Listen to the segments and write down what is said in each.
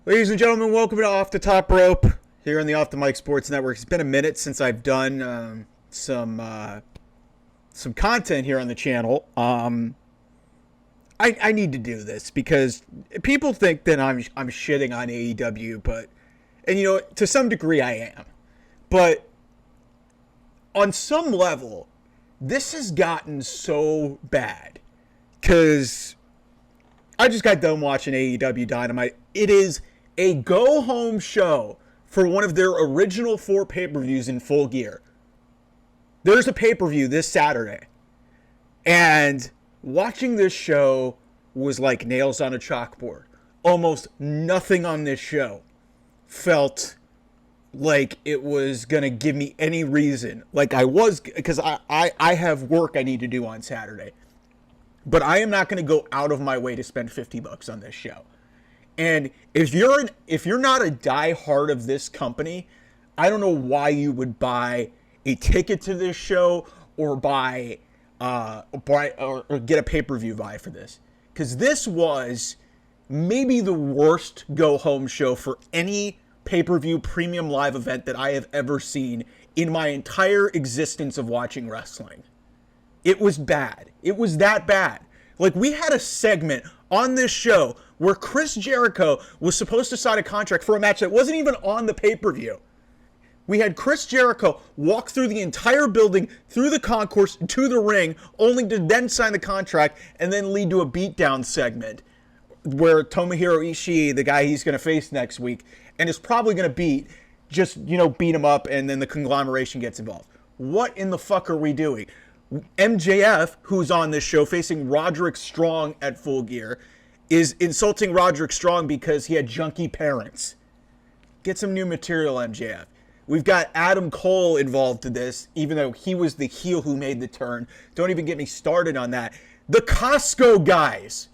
Ladies and gentlemen, welcome to Off the Top Rope here on the Off the Mic Sports Network. It's been a minute since I've done some content here on the channel. I need to do this because people think that I'm shitting on AEW, and you know, to some degree I am. But on some level, this has gotten so bad because I just got done watching AEW Dynamite. It is a go-home show for one of their original 4 pay-per-views in Full Gear. There's a pay-per-view this Saturday. And watching this show was like nails on a chalkboard. Almost nothing on this show felt like it was going to give me any reason. Like I was, because I have work I need to do on Saturday. But I am not going to go out of my way to spend $50 on this show. And if you're not a diehard of this company, I don't know why you would buy a ticket to this show or buy or get a pay-per-view buy for this. Because this was maybe the worst go-home show for any pay-per-view premium live event that I have ever seen in my entire existence of watching wrestling. It was bad. It was that bad. Like, we had a segment on this show where Chris Jericho was supposed to sign a contract for a match that wasn't even on the pay-per-view. We had Chris Jericho walk through the entire building, through the concourse, to the ring, only to then sign the contract and then lead to a beatdown segment where Tomohiro Ishii, the guy he's going to face next week, and is probably going to beat him up, and then the conglomeration gets involved. What in the fuck are we doing? MJF, who's on this show, facing Roderick Strong at Full Gear, is insulting Roderick Strong because he had junky parents. Get some new material, MJF. We've got Adam Cole involved in this, even though he was the heel who made the turn. Don't even get me started on that. The Costco guys,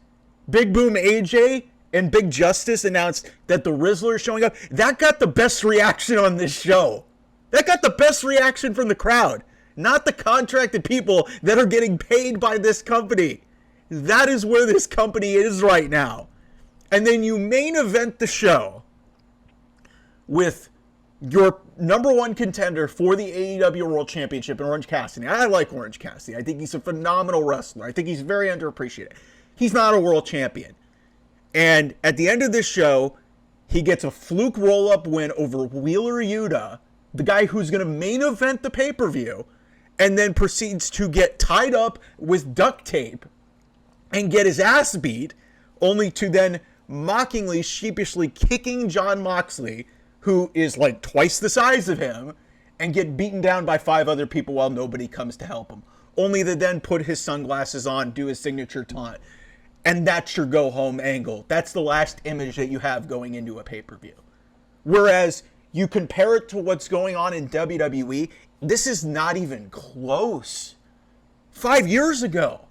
Big Boom AJ and Big Justice, announced that the Rizzler is showing up. That got the best reaction on this show. That got the best reaction from the crowd. Not the contracted people that are getting paid by this company. That is where this company is right now. And then you main event the show with your number one contender for the AEW World Championship in Orange Cassidy. I like Orange Cassidy. I think he's a phenomenal wrestler. I think he's very underappreciated. He's not a world champion. And at the end of this show, he gets a fluke roll-up win over Wheeler Yuta, the guy who's going to main event the pay-per-view, and then proceeds to get tied up with duct tape and get his ass beat, only to then mockingly, sheepishly kicking Jon Moxley, who is like twice the size of him, and get beaten down by 5 other people while nobody comes to help him. Only to then put his sunglasses on, do his signature taunt. And that's your go-home angle. That's the last image that you have going into a pay-per-view. Whereas you compare it to what's going on in WWE, this is not even close. 5 years ago,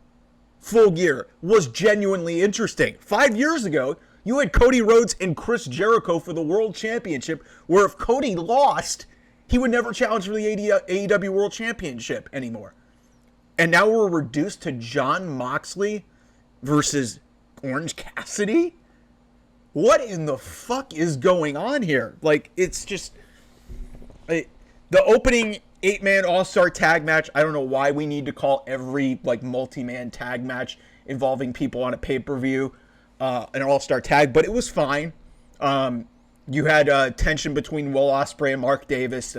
Full Gear was genuinely interesting. 5 years ago, you had Cody Rhodes and Chris Jericho for the World Championship, where if Cody lost, he would never challenge for the AEW World Championship anymore. And now we're reduced to Jon Moxley versus Orange Cassidy? What in the fuck is going on here? Like, it's just... the opening 8-man all-star tag match, I don't know why we need to call every like multi-man tag match involving people on a pay-per-view an all-star tag, but it was fine. You had tension between Will Ospreay and Mark Davis,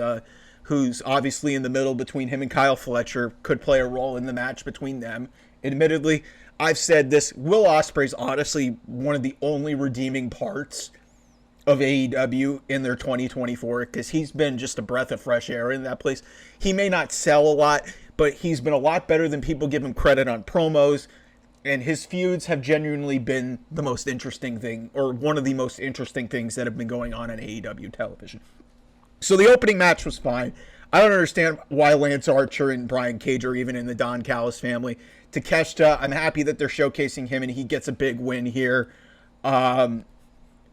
who's obviously in the middle between him and Kyle Fletcher, could play a role in the match between them. Admittedly, I've said this, Will Ospreay's honestly one of the only redeeming parts of AEW in their 2024, because he's been just a breath of fresh air in that place. He may not sell a lot, but he's been a lot better than people give him credit on promos, and his feuds have genuinely been the most interesting thing, or one of the most interesting things that have been going on AEW television. So the opening match was fine. I don't understand why Lance Archer and Brian Cage are even in the Don Callis family. Takeshita, I'm happy that they're showcasing him and he gets a big win here.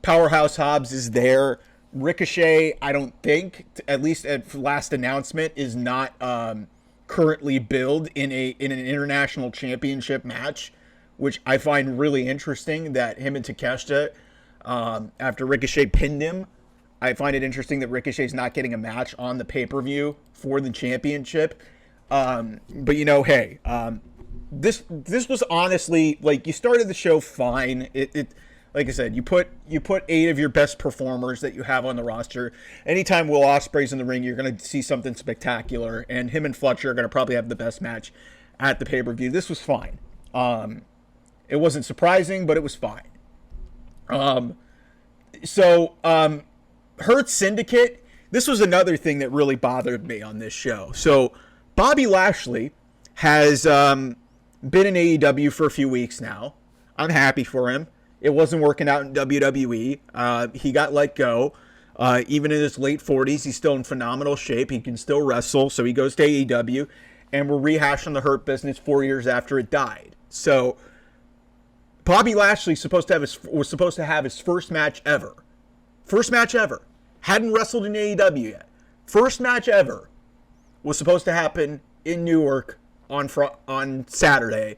Powerhouse Hobbs is there. Ricochet, I don't think, at least at last announcement, is not currently billed in an international championship match, which I find really interesting that him and Takeshita after Ricochet pinned him. I find it interesting that Ricochet's not getting a match on the pay-per-view for the championship. But hey, this was honestly, like, you started the show fine. It like I said, you put 8 of your best performers that you have on the roster. Anytime Will Ospreay's in the ring, you're going to see something spectacular, and him and Fletcher are going to probably have the best match at the pay-per-view. This was fine. It wasn't surprising, but it was fine. Hurt Syndicate, this was another thing that really bothered me on this show. So Bobby Lashley has been in AEW for a few weeks now. I'm happy for him. It wasn't working out in WWE. He got let go. Even in his late 40s, he's still in phenomenal shape. He can still wrestle, so he goes to AEW, and we're rehashing the Hurt Business 4 years after it died. So Bobby Lashley was supposed to have his first match ever. First match ever. Hadn't wrestled in AEW yet. First match ever was supposed to happen in Newark on Saturday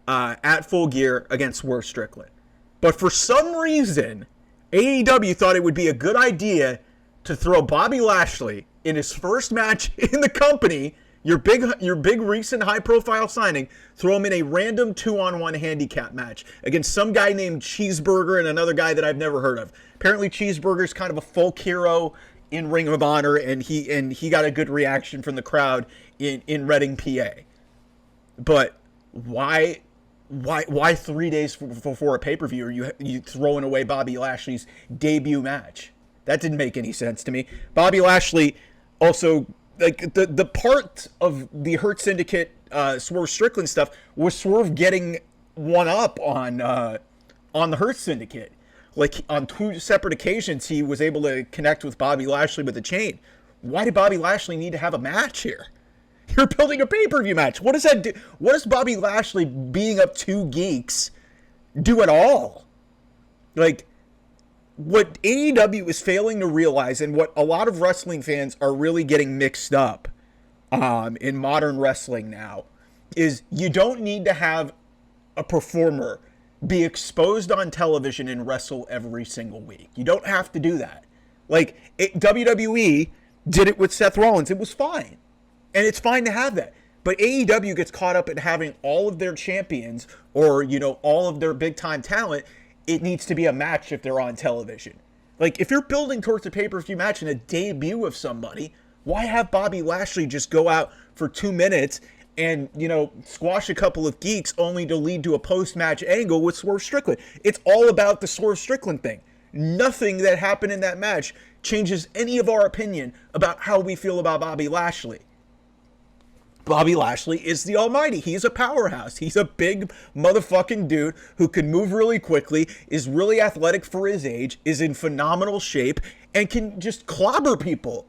at Full Gear against Swerve Strickland. But for some reason, AEW thought it would be a good idea to throw Bobby Lashley in his first match in the company, your big recent high-profile signing, throw him in a random 2-on-1 handicap match against some guy named Cheeseburger and another guy that I've never heard of. Apparently Cheeseburger's kind of a folk hero in Ring of Honor, and he got a good reaction from the crowd in Reading, PA. But why 3 days before a pay-per-view are you throwing away Bobby Lashley's debut match? That didn't make any sense to me. Bobby Lashley also, like, the part of the Hurt Syndicate Swerve Strickland stuff was Swerve getting one up on the Hurt Syndicate. Like, on 2 separate occasions, he was able to connect with Bobby Lashley with a chain. Why did Bobby Lashley need to have a match here? You're building a pay-per-view match. What does that do? What does Bobby Lashley being up 2 geeks do at all? Like, what AEW is failing to realize, and what a lot of wrestling fans are really getting mixed up in modern wrestling now, is you don't need to have a performer be exposed on television and wrestle every single week. You don't have to do that. Like, WWE did it with Seth Rollins. It was fine. And it's fine to have that. But AEW gets caught up in having all of their champions or, all of their big-time talent. It needs to be a match if they're on television. Like, if you're building towards a pay-per-view match and a debut of somebody, why have Bobby Lashley just go out for 2 minutes and, squash a couple of geeks only to lead to a post-match angle with Swerve Strickland? It's all about the Swerve Strickland thing. Nothing that happened in that match changes any of our opinion about how we feel about Bobby Lashley. Bobby Lashley is the almighty. He's a powerhouse. He's a big motherfucking dude who can move really quickly, is really athletic for his age, is in phenomenal shape, and can just clobber people.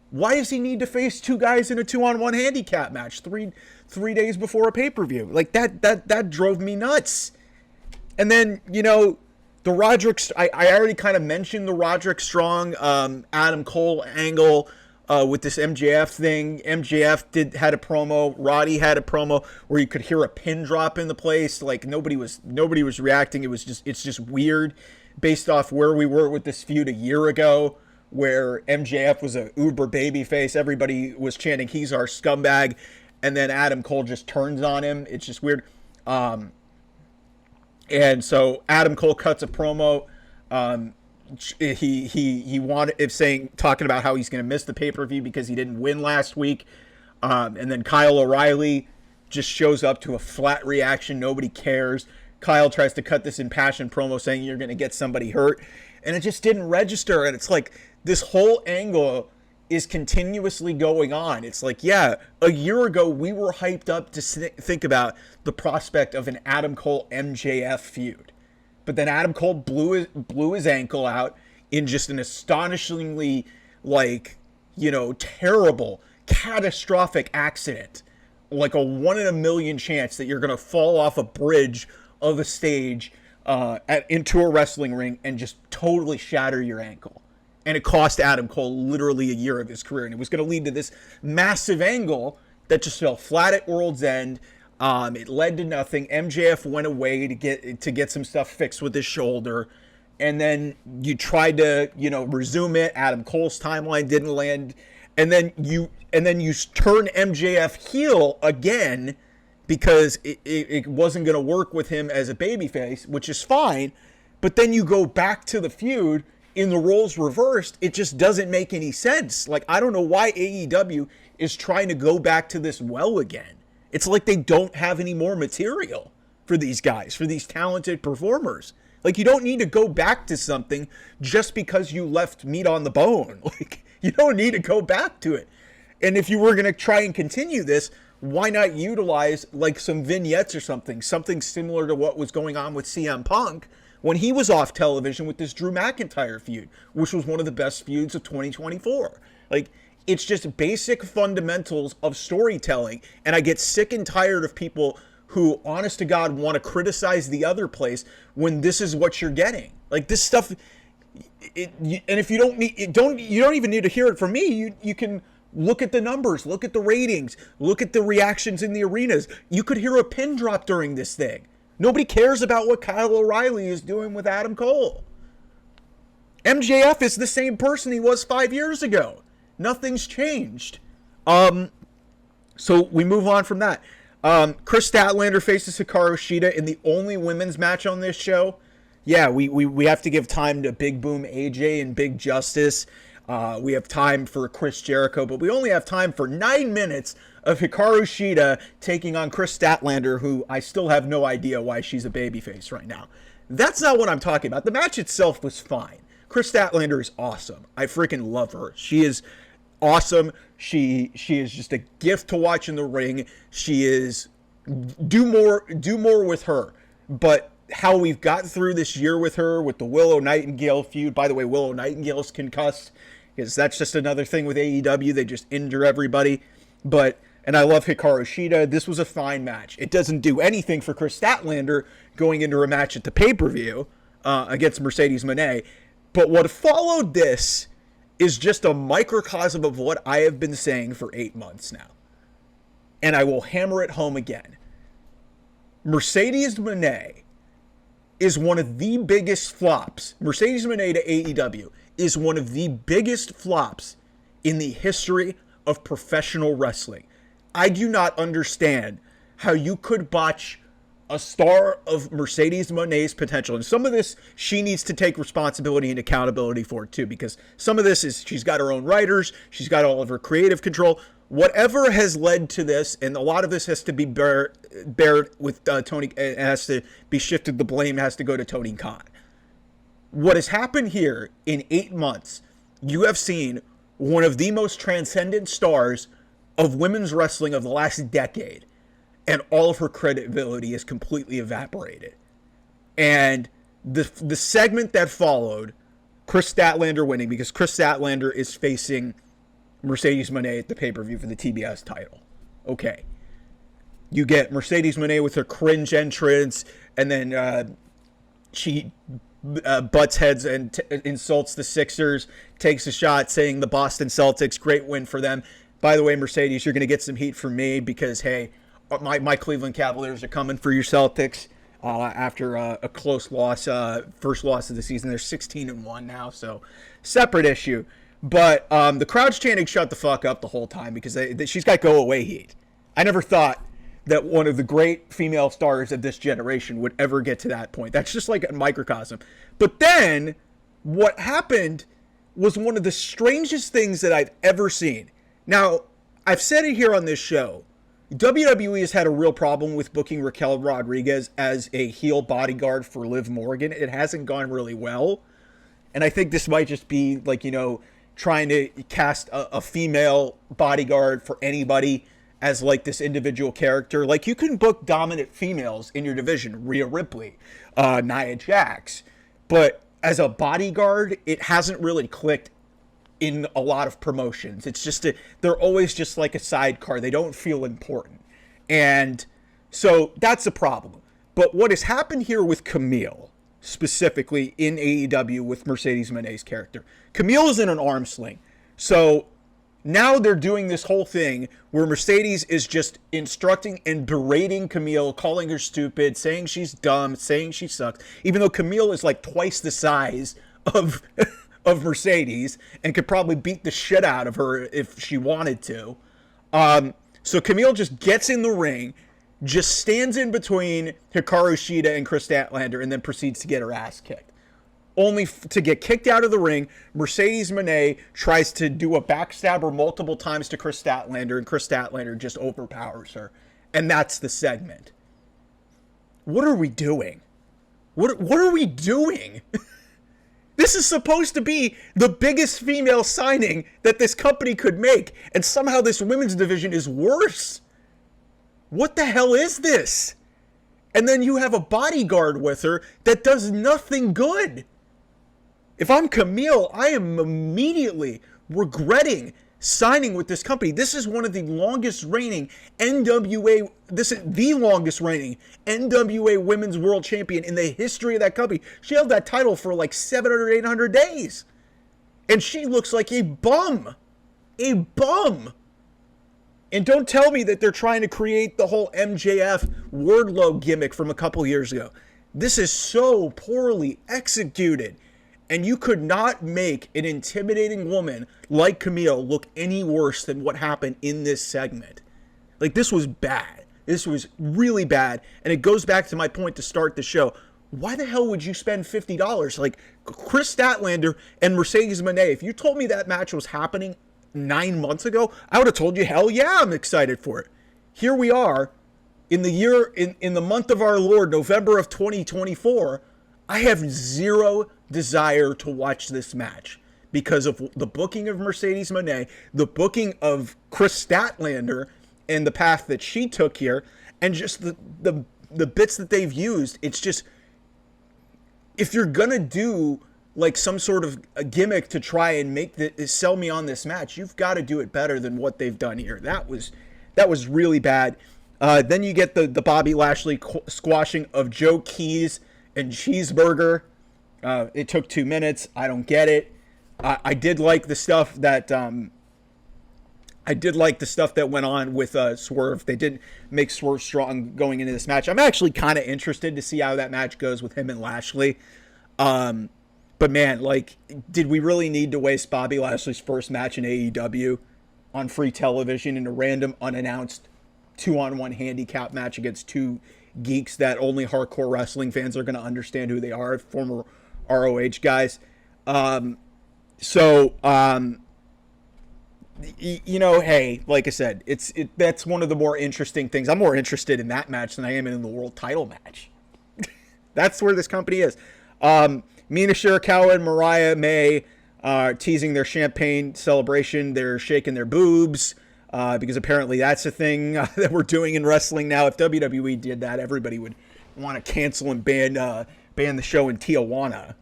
Why does he need to face 2 guys in a 2-on-1 handicap match three days before a pay-per-view? Like, that drove me nuts. And then, the Roderick, I already kind of mentioned the Roderick Strong, Adam Cole angle with this MJF thing. MJF had a promo. Roddy had a promo where you could hear a pin drop in the place. Like, nobody was reacting. It's just weird based off where we were with this feud a year ago, where MJF was a uber babyface. Everybody was chanting, "He's our scumbag," and then Adam Cole just turns on him. It's just weird. And so Adam Cole cuts a promo. He talking about how he's going to miss the pay-per-view because he didn't win last week. And then Kyle O'Reilly just shows up to a flat reaction. Nobody cares. Kyle tries to cut this impassioned promo saying you're going to get somebody hurt, and it just didn't register. And it's like this whole angle is continuously going on. It's like, yeah, a year ago we were hyped up to think about the prospect of an Adam Cole MJF feud. But then Adam Cole blew his ankle out in just an astonishingly, terrible, catastrophic accident. Like a 1 in a million chance that you're going to fall off a bridge of a stage into a wrestling ring and just totally shatter your ankle. And it cost Adam Cole literally a year of his career. And it was going to lead to this massive angle that just fell flat at World's End. It led to nothing. MJF went away to get some stuff fixed with his shoulder. and then you tried to, resume it. Adam Cole's timeline didn't land, and then you turn MJF heel again because it wasn't going to work with him as a babyface, which is fine. But then you go back to the feud in the roles reversed. It just doesn't make any sense. Like, I don't know why AEW is trying to go back to this well again. It's like they don't have any more material for these guys, for these talented performers. Like, you don't need to go back to something just because you left meat on the bone. Like, you don't need to go back to it. And if you were going to try and continue this, why not utilize like some vignettes or something similar to what was going on with CM Punk when he was off television with this Drew McIntyre feud, which was one of the best feuds of 2024. Like, it's just basic fundamentals of storytelling. And I get sick and tired of people who, honest to God, want to criticize the other place when this is what you're getting. Like, this stuff, and if you don't need, you don't even need to hear it from me. You can look at the numbers, look at the ratings, look at the reactions in the arenas. You could hear a pin drop during this thing. Nobody cares about what Kyle O'Reilly is doing with Adam Cole. MJF is the same person he was 5 years ago. Nothing's changed. So we move on from that. Chris Statlander faces Hikaru Shida in the only women's match on this show. Yeah, we have to give time to Big Boom AJ and Big Justice. We have time for Chris Jericho, but we only have time for 9 minutes of Hikaru Shida taking on Chris Statlander, who I still have no idea why she's a babyface right now. That's not what I'm talking about. The match itself was fine. Chris Statlander is awesome. I freaking love her. She is awesome. She is just a gift to watch in the ring. She is do more with her. But how we've gotten through this year with her, with the Willow Nightingale feud. By the way, Willow Nightingale's concussed, because that's just another thing with AEW. They just injure everybody. And I love Hikaru Shida. This was a fine match. It doesn't do anything for Chris Statlander going into a match at the pay-per-view against Mercedes Moné. But what followed this is just a microcosm of what I have been saying for 8 months now. And I will hammer it home again. Mercedes Moné is one of the biggest flops. Mercedes Moné to AEW is one of the biggest flops in the history of professional wrestling. I do not understand how you could botch a star of Mercedes Moné's potential. And some of this, she needs to take responsibility and accountability for it too, because some of this is, she's got her own writers, she's got all of her creative control. Whatever has led to this, and a lot of this has to be bared with Tony, it has to be shifted, the blame has to go to Tony Khan. What has happened here in 8 months, you have seen one of the most transcendent stars of women's wrestling of the last decade, and all of her credibility is completely evaporated. And the segment that followed, Chris Statlander winning, because Chris Statlander is facing Mercedes Moné at the pay-per-view for the TBS title. Okay. You get Mercedes Moné with her cringe entrance, and then she butts heads and insults the Sixers, takes a shot saying the Boston Celtics, great win for them. By the way, Mercedes, you're going to get some heat from me because, hey, my Cleveland Cavaliers are coming for your Celtics after a close loss, first loss of the season. They're 16-1 now, so separate issue. But the crowd's chanting "shut the fuck up" the whole time because she's got go away heat. I never thought that one of the great female stars of this generation would ever get to that point. That's just like a microcosm. But then what happened was one of the strangest things that I've ever seen. Now, I've said it here on this show. WWE has had a real problem with booking Raquel Rodriguez as a heel bodyguard for Liv Morgan. It hasn't gone really well. And I think this might just be like, trying to cast a female bodyguard for anybody as like this individual character. Like, you can book dominant females in your division, Rhea Ripley, Nia Jax, but as a bodyguard, it hasn't really clicked in a lot of promotions. It's just they're always just like a sidecar. They don't feel important. And so that's a problem. But what has happened here with Camille, specifically in AEW with Mercedes Moné's character, Camille is in an arm sling. So Now they're doing this whole thing where Mercedes is just instructing and berating Camille, calling her stupid, saying she's dumb, saying she sucks, even though Camille is like twice the size of of Mercedes and could probably beat the shit out of her if she wanted to. So Camille just gets in the ring, just stands in between Hikaru Shida and Chris Statlander, and then proceeds to get her ass kicked. Only to get kicked out of the ring. Mercedes Moné tries to do a backstabber multiple times to Chris Statlander, and Chris Statlander just overpowers her. And that's the segment. What are we doing? What are we doing? This is supposed to be the biggest female signing that this company could make, and somehow this women's division is worse. What the hell is this? And then you have a bodyguard with her that does nothing good. If I'm Camille, I am immediately regretting signing with this company. This is one of the longest reigning NWA, this is the longest reigning NWA Women's World Champion in the history of that company. She held that title for like 700, 800 days. And she looks like a bum. A bum. And don't tell me that they're trying to create the whole MJF Wardlow gimmick from a couple years ago. This is so poorly executed. And you could not make an intimidating woman like Camille look any worse than what happened in this segment. Like, this was bad. This was really bad. And it goes back to my point to start the show. Why the hell would you spend $50? Like, Chris Statlander and Mercedes Moné, if you told me that match was happening 9 months ago, I would have told you, hell yeah, I'm excited for it. Here we are in the year, in the month of our Lord, November of 2024. I have zero desire to watch this match because of the booking of Mercedes Moné, the booking of Chris Statlander, and the path that she took here, and just the bits that they've used. It's just, if you're gonna do like some sort of a gimmick to try and sell me on this match, you've got to do it better than what they've done here. That was really bad. Then you get the Bobby Lashley squashing of Joe Keys and Cheeseburger. It took 2 minutes. I don't get it. I did like the stuff that went on with Swerve. They did make Swerve strong going into this match. I'm actually kind of interested to see how that match goes with him and Lashley. But man, like, did we really need to waste Bobby Lashley's first match in AEW on free television in a random unannounced 2-on-1 handicap match against two geeks that only hardcore wrestling fans are going to understand who they are, former ROH guys? You know, hey, like I said, that's one of the more interesting things. I'm more interested in that match than I am in the world title match. That's where this company is. Mina Shirakawa and Mariah May are teasing their champagne celebration. They're shaking their boobs because apparently that's a thing that we're doing in wrestling now. If WWE did that, everybody would want to cancel and ban the show in Tijuana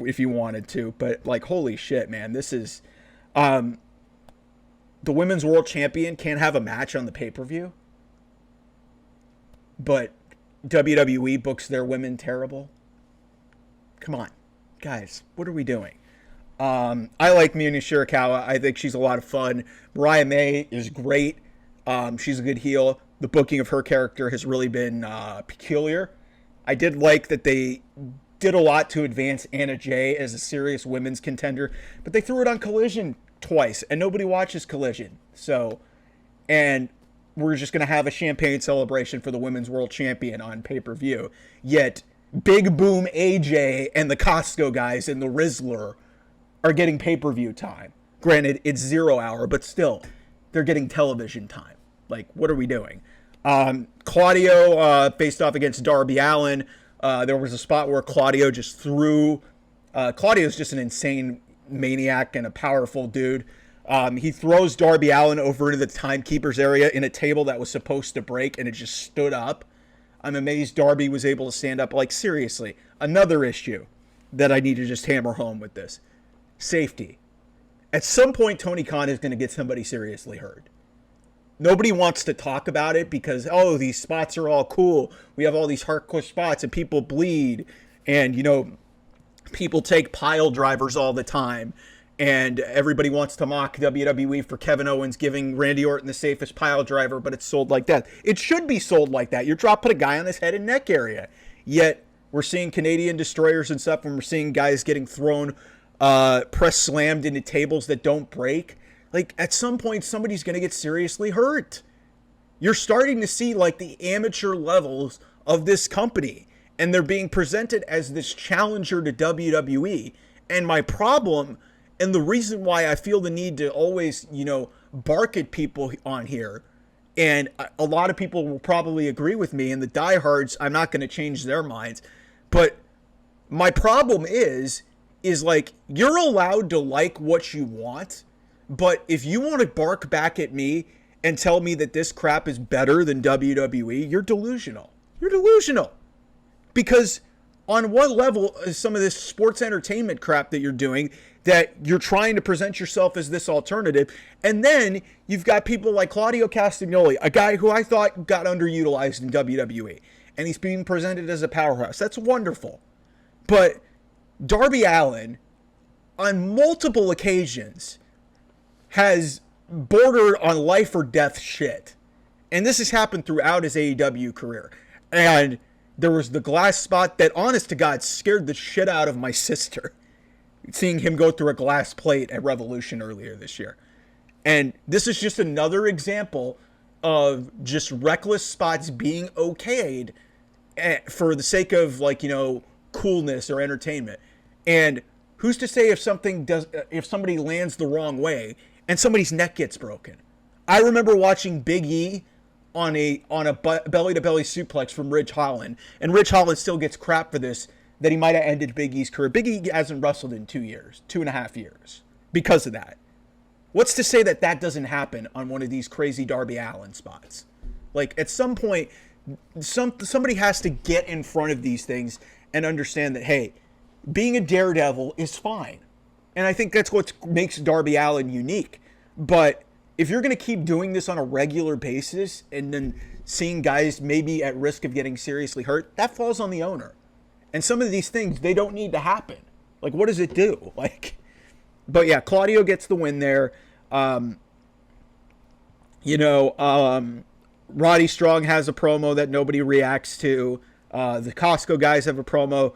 if you wanted to. But like, holy shit, man, this is the Women's World Champion can't have a match on the pay-per-view, but WWE books their women terrible. Come on, guys, what are we doing? I like Mina Shirakawa. I think she's a lot of fun. Mariah May is great. She's a good heel. The booking of her character has really been peculiar. I did like that they did a lot to advance Anna Jay as a serious women's contender, but they threw it on Collision twice, and nobody watches Collision. So, and we're just going to have a champagne celebration for the Women's World Champion on pay-per-view. Yet, Big Boom AJ and the Costco guys and the Rizzler are getting pay-per-view time. Granted, it's 0 hour, but still, they're getting television time. Like, what are we doing? Claudio faced off against Darby Allin. There was a spot where Claudio just threw... Claudio's just an insane maniac and a powerful dude. He throws Darby Allin over into the timekeeper's area in a table that was supposed to break, and it just stood up. I'm amazed Darby was able to stand up. Like, seriously, another issue that I need to just hammer home with this. Safety. At some point, Tony Khan is going to get somebody seriously hurt. Nobody wants to talk about it because, oh, these spots are all cool. We have all these hardcore spots and people bleed. And, you know, people take pile drivers all the time. And everybody wants to mock WWE for Kevin Owens giving Randy Orton the safest pile driver, but it's sold like that. It should be sold like that. You're dropping a guy on his head and neck area. Yet, we're seeing Canadian destroyers and stuff, and we're seeing guys getting thrown, press slammed into tables that don't break. Like, at some point, somebody's going to get seriously hurt. You're starting to see, like, the amateur levels of this company, and they're being presented as this challenger to WWE. And my problem, and the reason why I feel the need to always, bark at people on here, and a lot of people will probably agree with me, and the diehards, I'm not going to change their minds, but my problem is like, you're allowed to like what you want, but if you want to bark back at me and tell me that this crap is better than WWE, you're delusional. You're delusional. Because on what level is some of this sports entertainment crap that you're doing, that you're trying to present yourself as this alternative, and then you've got people like Claudio Castagnoli, a guy who I thought got underutilized in WWE, and he's being presented as a powerhouse. That's wonderful. But Darby Allin, on multiple occasions, has bordered on life or death shit. And this has happened throughout his AEW career. And there was the glass spot that, honest to God, scared the shit out of my sister, seeing him go through a glass plate at Revolution earlier this year. And this is just another example of just reckless spots being okayed for the sake of, coolness or entertainment. And who's to say if somebody lands the wrong way and somebody's neck gets broken? I remember watching Big E on a belly-to-belly suplex from Ridge Holland, and Ridge Holland still gets crap for this, that he might have ended Big E's career. Big E hasn't wrestled in 2.5 years, because of that. What's to say that doesn't happen on one of these crazy Darby Allin spots? Like, at some point, somebody has to get in front of these things and understand that, hey, being a daredevil is fine. And I think that's what makes Darby Allin unique. But if you're going to keep doing this on a regular basis and then seeing guys maybe at risk of getting seriously hurt, that falls on the owner. And some of these things, they don't need to happen. Like, what does it do? But yeah, Claudio gets the win there. Roddy Strong has a promo that nobody reacts to. The Costco guys have a promo.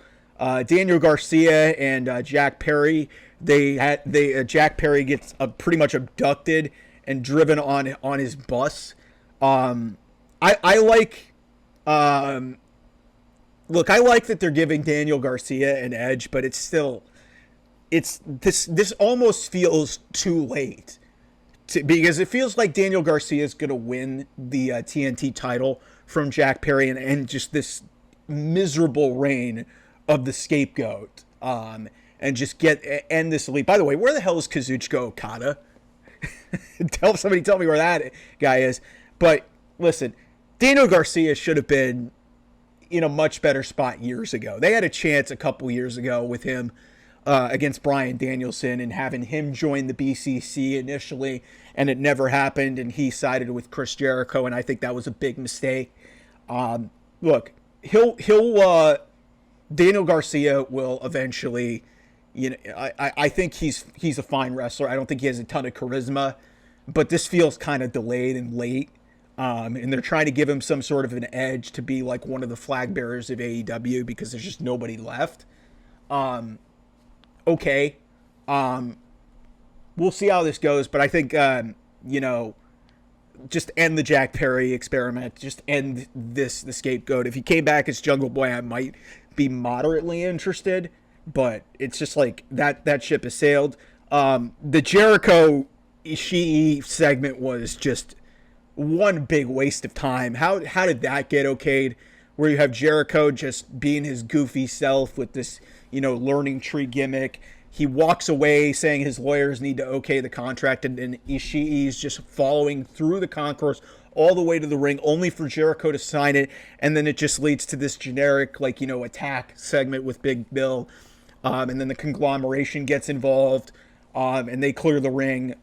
Daniel Garcia and Jack Perry, Jack Perry gets pretty much abducted and driven on his bus. I like that they're giving Daniel Garcia an edge, but it's still, this almost feels too late, because it feels like Daniel Garcia is going to win the TNT title from Jack Perry and end just this miserable reign of the scapegoat, and just end this elite. By the way, where the hell is Kazuchika Okada? Tell me where that guy is. But listen, Daniel Garcia should have been in a much better spot years ago. They had a chance a couple years ago with him against Bryan Danielson and having him join the BCC initially, and it never happened, and he sided with Chris Jericho, and I think that was a big mistake. Look, Daniel Garcia will eventually, I think he's a fine wrestler. I don't think he has a ton of charisma, but this feels kind of delayed and late. And they're trying to give him some sort of an edge to be like one of the flag bearers of AEW because there's just nobody left. Okay. We'll see how this goes, but I think, just end the Jack Perry experiment. Just end the scapegoat. If he came back as Jungle Boy, I might be moderately interested, but it's just like that ship has sailed. The Jericho Ishii segment was just one big waste of time. How did that get okayed? Where you have Jericho just being his goofy self with this, learning tree gimmick. He walks away saying his lawyers need to okay the contract, and Ishii's just following through the concourse all the way to the ring, only for Jericho to sign it, and then it just leads to this generic, attack segment with Big Bill, and then the conglomeration gets involved, and they clear the ring.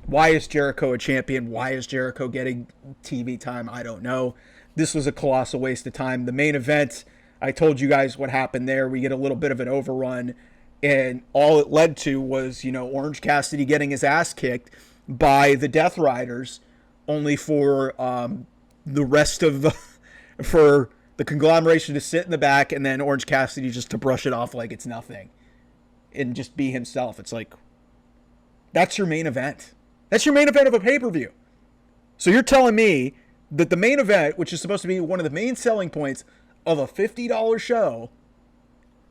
Why is Jericho a champion? Why is Jericho getting TV time? I don't know. This was a colossal waste of time. The main event, I told you guys what happened there. We get a little bit of an overrun. And all it led to was, Orange Cassidy getting his ass kicked by the Death Riders, only for the rest of for the conglomeration to sit in the back, and then Orange Cassidy just to brush it off like it's nothing and just be himself. It's like, that's your main event. That's your main event of a pay-per-view. So you're telling me that the main event, which is supposed to be one of the main selling points of a $50 show,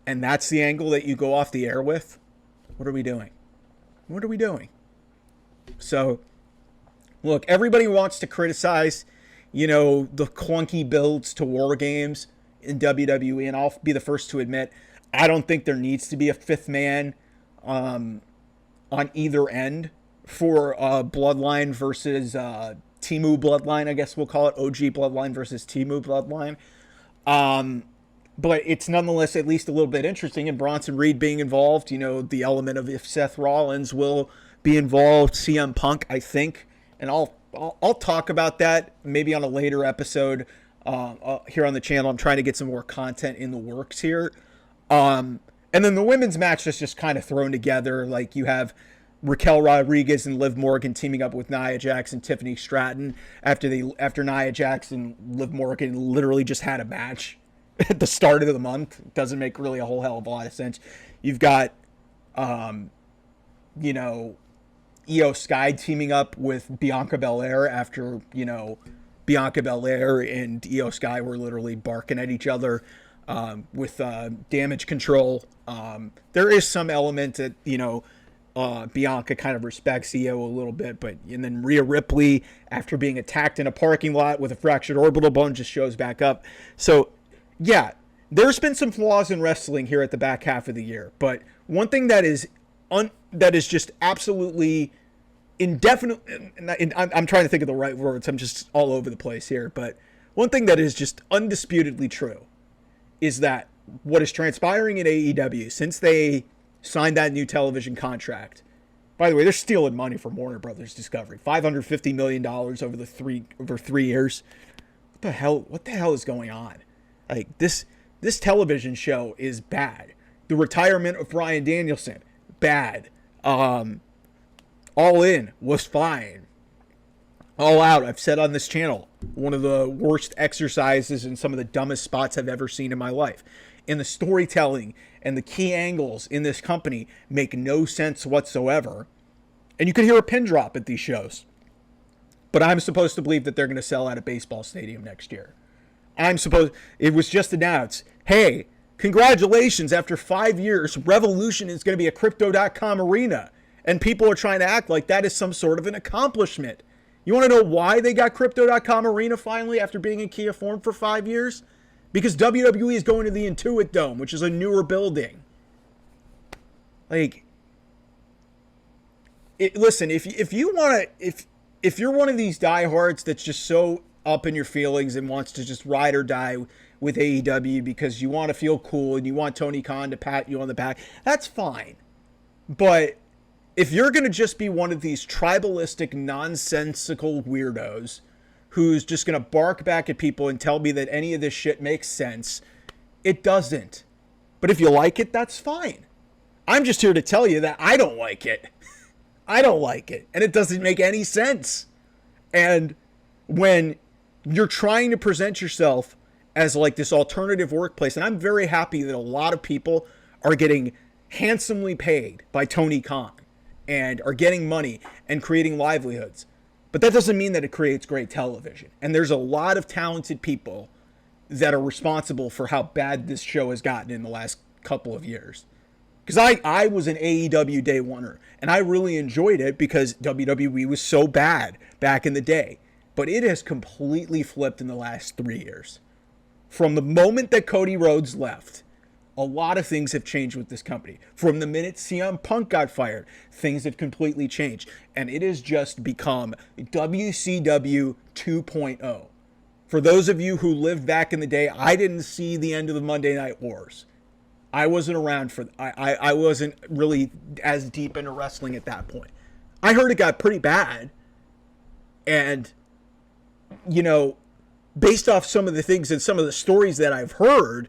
and that's the angle that you go off the air with? What are we doing? What are we doing? So, look, everybody wants to criticize, the clunky builds to War Games in WWE, and I'll be the first to admit, I don't think there needs to be a fifth man on either end for Bloodline versus Temu Bloodline, I guess we'll call it. OG Bloodline versus Temu Bloodline. But it's nonetheless at least a little bit interesting, and Bronson Reed being involved, the element of if Seth Rollins will be involved, CM Punk, I think, and I'll talk about that maybe on a later episode here on the channel. I'm trying to get some more content in the works here. And then the women's match is just kind of thrown together. Like, you have Raquel Rodriguez and Liv Morgan teaming up with Nia Jax and Tiffany Stratton after Nia Jax and Liv Morgan literally just had a match at the start of the month. It doesn't make really a whole hell of a lot of sense. You've got, Io Sky teaming up with Bianca Belair after, Bianca Belair and Io Sky were literally barking at each other with Damage Control. There is some element that, Bianca kind of respects Io a little bit, and then Rhea Ripley, after being attacked in a parking lot with a fractured orbital bone, just shows back up. So, yeah, there's been some flaws in wrestling here at the back half of the year, but one thing that is just absolutely indefinite, and I'm trying to think of the right words, I'm just all over the place here, but one thing that is just undisputedly true is that what is transpiring in AEW since they signed that new television contract. By the way, they're stealing money from Warner Brothers Discovery. $550 million over 3 years. What the hell is going on? Like, this television show is bad. The retirement of Bryan Danielson, bad. All In was fine. All Out, I've said on this channel, one of the worst exercises and some of the dumbest spots I've ever seen in my life. And the storytelling and the key angles in this company make no sense whatsoever. And you can hear a pin drop at these shows. But I'm supposed to believe that they're going to sell out a baseball stadium next year. It was just announced, hey, congratulations, after 5 years, Revolution is going to be a Crypto.com arena. And people are trying to act like that is some sort of an accomplishment. You want to know why they got Crypto.com arena finally after being in Kia form for 5 years? Because WWE is going to the Intuit Dome, which is a newer building. Like, listen, if you're one of these diehards that's just so up in your feelings and wants to just ride or die with AEW because you want to feel cool and you want Tony Khan to pat you on the back, that's fine. But if you're going to just be one of these tribalistic, nonsensical weirdos who's just going to bark back at people and tell me that any of this shit makes sense, it doesn't. But if you like it, that's fine. I'm just here to tell you that I don't like it. I don't like it. And it doesn't make any sense. And when you're trying to present yourself as like this alternative workplace, and I'm very happy that a lot of people are getting handsomely paid by Tony Khan and are getting money and creating livelihoods. But that doesn't mean that it creates great television. And there's a lot of talented people that are responsible for how bad this show has gotten in the last couple of years. Because I was an AEW day oneer, and I really enjoyed it because WWE was so bad back in the day. But it has completely flipped in the last 3 years. From the moment that Cody Rhodes left, a lot of things have changed with this company. From the minute CM Punk got fired, things have completely changed. And it has just become WCW 2.0. For those of you who lived back in the day, I didn't see the end of the Monday Night Wars. I wasn't around for... I wasn't really as deep into wrestling at that point. I heard it got pretty bad. And, you know, based off some of the things and some of the stories that I've heard,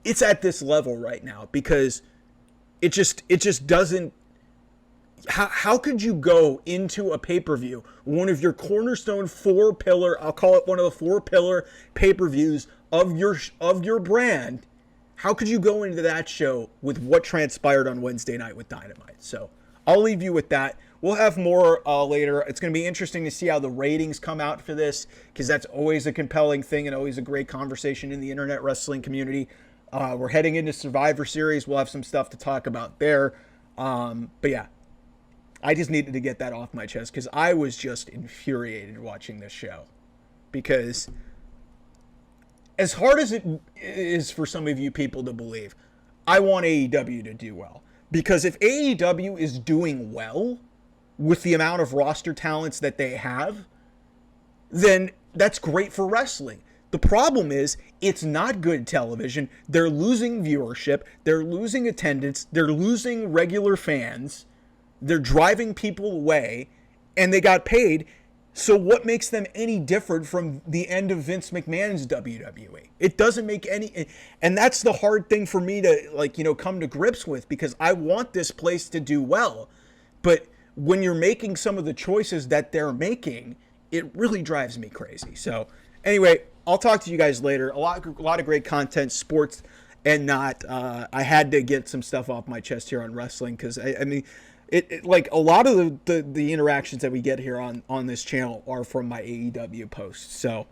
it's at this level right now because it just doesn't. How could you go into a pay-per-view, one of your cornerstone I'll call it one of the 4-pillar pay-per-views of your brand? How could you go into that show with what transpired on Wednesday night with Dynamite? So I'll leave you with that. We'll have more later. It's going to be interesting to see how the ratings come out for this, because that's always a compelling thing and always a great conversation in the internet wrestling community. We're heading into Survivor Series. We'll have some stuff to talk about there. But yeah, I just needed to get that off my chest because I was just infuriated watching this show. Because as hard as it is for some of you people to believe, I want AEW to do well. Because if AEW is doing well with the amount of roster talents that they have, then that's great for wrestling. The problem is, it's not good television. They're losing viewership. They're losing attendance. They're losing regular fans. They're driving people away, and they got paid. So what makes them any different from the end of Vince McMahon's WWE? It doesn't make any, and that's the hard thing for me to come to grips with, because I want this place to do well. But when you're making some of the choices that they're making, it really drives me crazy. So anyway, I'll talk to you guys later. A lot of great content, sports and not. I had to get some stuff off my chest here on wrestling, because I mean, it like a lot of the interactions that we get here on this channel are from my AEW posts. So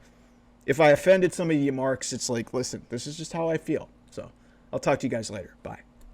if I offended some of you marks, it's like, listen, this is just how I feel. So I'll talk to you guys later. Bye.